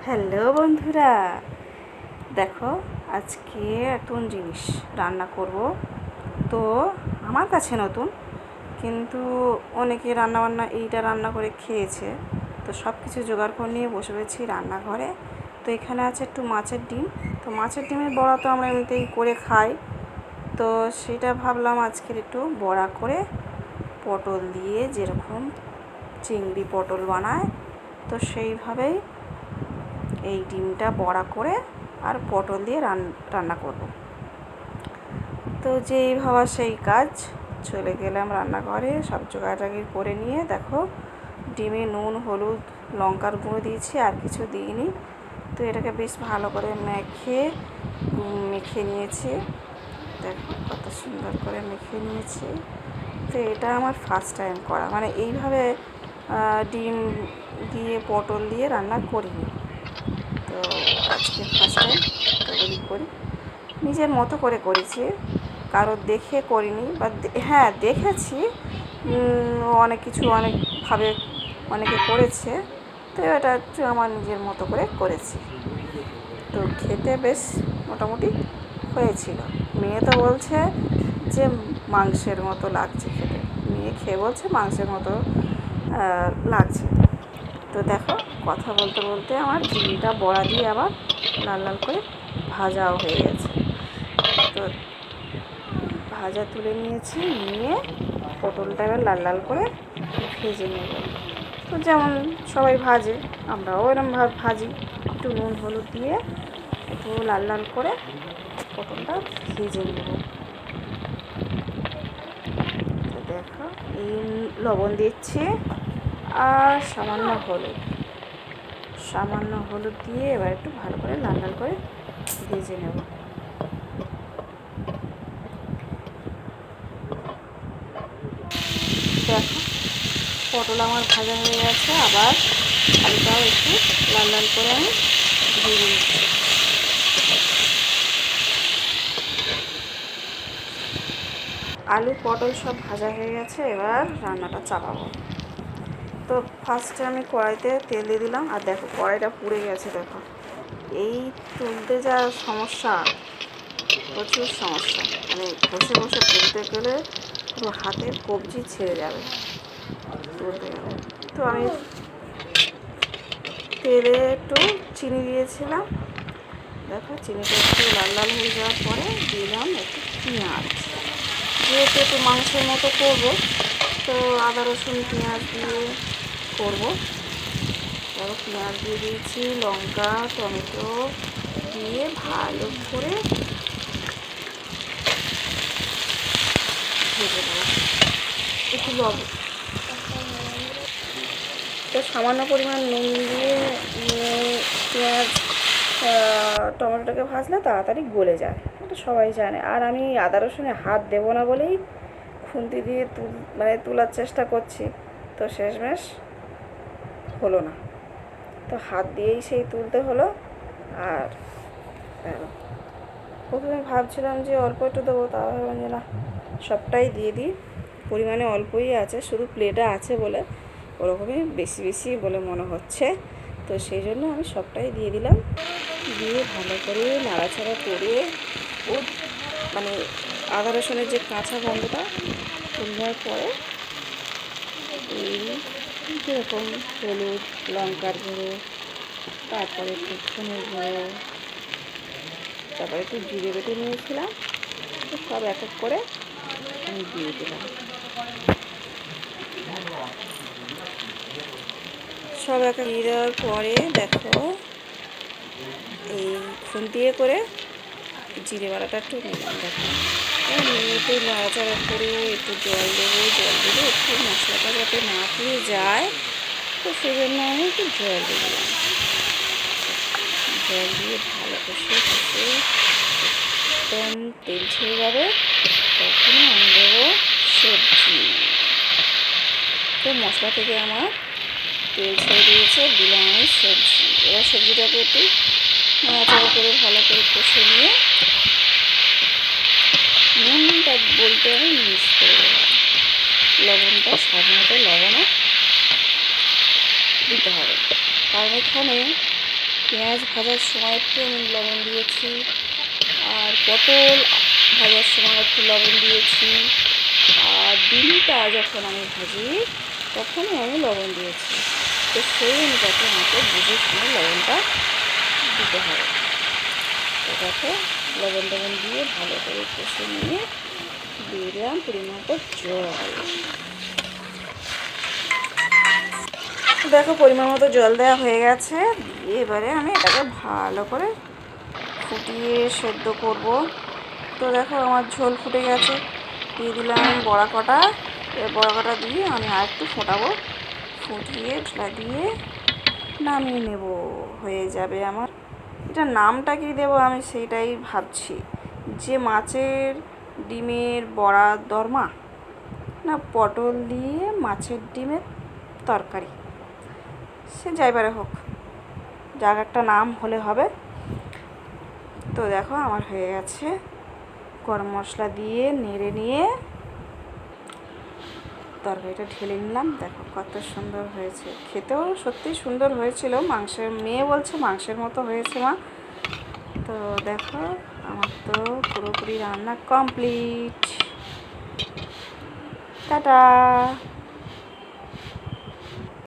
Hello বন্ধুরা, দেখো আজকে নতুন জিনিস রান্না করব। তো আমার কাছে নতুন, কিন্তু অনেকে রান্নাবান্না এইটা রান্না করে খেয়েছে। তো সব কিছু জোগাড় করে নিয়ে বসে রয়েছি রান্নাঘরে। তো এখানে আছে একটু মাছের ডিম। তো মাছের ডিমের বড়া তো আমরা এমনিতেই করে খাই। তো সেটা ভাবলাম আজকের একটু বড়া করে, পটল দিয়ে যেরকম চিংড়ি পটল বানায় তো সেইভাবেই এই ডিমটা বড়া করে আর পটল দিয়ে রান্না করব। তো যেই ভাবা সেই কাজ, চলে গেলাম রান্নাঘরে। সব জোগাড়াগি করে নিয়ে দেখো ডিমে নুন, হলুদ, লঙ্কার গুঁড়ো দিয়েছি, আর কিছু দিইনি। তো এটাকে বেশ ভালো করে মেখে নিয়েছি। দেখো কত সুন্দর করে মেখে নিয়েছি। তো এটা আমার ফার্স্ট টাইম করা, মানে এইভাবে ডিম দিয়ে পটল দিয়ে রান্না করিনি। তো আজকে ফার্স্ট টাইম তৈরি করি, নিজের মতো করে করেছি, কারোর দেখে করিনি। বা হ্যাঁ, দেখেছি অনেকভাবে অনেকে করেছে। তো এটা একটু আমার নিজের মতো করে করেছি। তো খেতে বেশ মোটামুটি হয়েছিল। মেয়ে তো বলছে যে মাংসের মতো লাগছে খেতে, মেয়ে খেয়ে বলছে মাংসের মতো লাগছে। তো দেখো কথা বলতে বলতে আমার ডিমটা বড়া দিয়ে আবার লাল লাল করে ভাজাও হয়ে গেছে। তো ভাজা তুলে নিয়েছি, নিয়ে পটলটা এবার লাল লাল করে ভেজে নেব। তো যেমন সবাই ভাজে, আমরাও এরকম ভাজি, একটু নুন হলুদ দিয়ে একটু লাল লাল করে পটলটা ভেজে নেব। তো দেখো এই লবণ দিচ্ছি আর সামান্য হলুদ দিয়ে এবার একটু ভালো করে লাল লাল করে ভেজে নেব। দেখো পটল আমার ভাজা হয়ে গেছে, আবার আলুটাও একটু লাল লাল করে আমি ভেজে নিচ্ছি। আলু পটল সব ভাজা হয়ে গেছে, এবার রান্নাটা চাপাবো। তো ফার্স্টে আমি কড়াইতে তেল দিয়ে দিলাম, আর দেখো কড়াইটা পুড়ে গেছে। দেখো এই তুলতে যা সমস্যা, প্রচুর সমস্যা, মানে বসে বসে তুলতে গেলে পুরো হাতের কবজি ছেড়ে যাবে তুলতে গেলে। তো আমি তেলে একটু চিনি দিয়েছিলাম। দেখো চিনিটা একটু লাল লাল হয়ে যাওয়ার পরে দিলাম একটু পেঁয়াজ। যেহেতু একটু মাংসের মতো করবো, তো আদা রসুন পেঁয়াজ দিয়ে করবো। তারপর পেঁয়াজ দিয়ে দিয়েছি, লঙ্কা টমেটো দিয়ে ভালো করে ভেজে নেব। একটু তো সামান্য পরিমাণ নুন দিয়ে পেঁয়াজ টমেটোটাকে ভাজলে তাড়াতাড়ি গলে যায়, এটা সবাই জানে। আর আমি আদা রসুনে হাত দেবো না বলেই খুন্তি দিয়ে তোলার চেষ্টা করছি, তো শেষমেশ হলো না। তো হাত দিয়েই সেই তুলতে হলো। আর প্রথমে ভাবছিলাম যে অল্প একটু দেবো, তা ভাবলাম যে না, সবটাই দিয়ে দিই। পরিমাণে অল্পই আছে, শুধু প্লেটে আছে বলে ওরকমই বেশি বেশি বলে মনে হচ্ছে। তো সেই জন্য আমি সবটাই দিয়ে দিলাম, দিয়ে ভালো করে নাড়াচাড়া করে ও মানে আদা রসুনের যে কাঁচা গন্ধটা তুলবার পরে এই যেরকম হলুদ লঙ্কার গুঁড়ো, তারপরে একটু ধনের গুঁড়ো, তারপরে একটু জিরে বেটে নিয়েছিলাম, তো সব এক এক করে আমি দিয়ে দিলাম। সব এক দিয়ে দেওয়ার পরে দেখো এই খুন্তিয়ে করে জিরে বাড়াটা একটু নিলাম। দেখো নিয়ে একটু নাড়াচাড়া করে একটু জল দেবো, একটু মশলাটা যাতে না পুড়ে যায়, তো সেই জন্য আমি একটু জল দিয়ে দিলাম। জল দিয়ে ভালো কষে একদম তেল ছেড়ে যাবে, তখনই আমি দেবো সবজি। তো মশলা থেকে আমার তেল ছেড়ে দিয়েছে, দিলাম আমি সবজি। এবার সবজিটাকে একটু নাড়াচাড়া করে ভালো করে কষে নিয়ে নুনটা বলতে আমি মিক্স করে দেবো। লবণটা স্বাদ মতো লবণও দিতে হবে, কারণ এখানে পেঁয়াজ ভাজার সময় একটু আমি লবণ দিয়েছি, আর পটল ভাজার সময় একটু লবণ দিয়েছি, আর ডিমটা যখন আমি ভাজি তখনই আমি লবণ দিয়েছি। তো সেই অনুপাতে আমাকে বুঝে শুনে লবণটা দিতে হবে। তো দেখো লবণ টবণ দিয়ে ভালো করে কষে নিয়ে দিয়ে দিলাম পরিমাণ মতো জল। দেখো পরিমাণ মতো জল দেওয়া হয়ে গেছে, দিয়ে এবারে আমি এটাকে ভালো করে ফুটিয়ে সেদ্ধ করব। তো দেখো আমার ঝোল ফুটে গেছে, দিয়ে দিলাম বড়া কটা। এবার বড়া কটা দিয়ে আমি আর একটু ফোটাবো, ফুটিয়ে মশলা দিয়ে নামিয়ে নেব। হয়ে যাবে আমার। এটা নামটা কি দেবো আমি সেইটাই ভাবছি, যে মাছের ডিমের বড়া দরমা, না পটল দিয়ে মাছের ডিমের তরকারি, সে যাইবারে হোক, যার একটা নাম হলে হবে। তো দেখো আমার হয়ে গেছে, গরম মশলা দিয়ে নেড়ে নিয়ে তরকারিটা ঢেলে নিলাম। দেখো কত সুন্দর হয়েছে, খেতেও সত্যি সুন্দর হয়েছিল। মাংসের, মেয়ে বলছে মাংসের মতো হয়েছে মা। তো দেখো আমার তো পুরোপুরি রান্না কমপ্লিট। টাটা।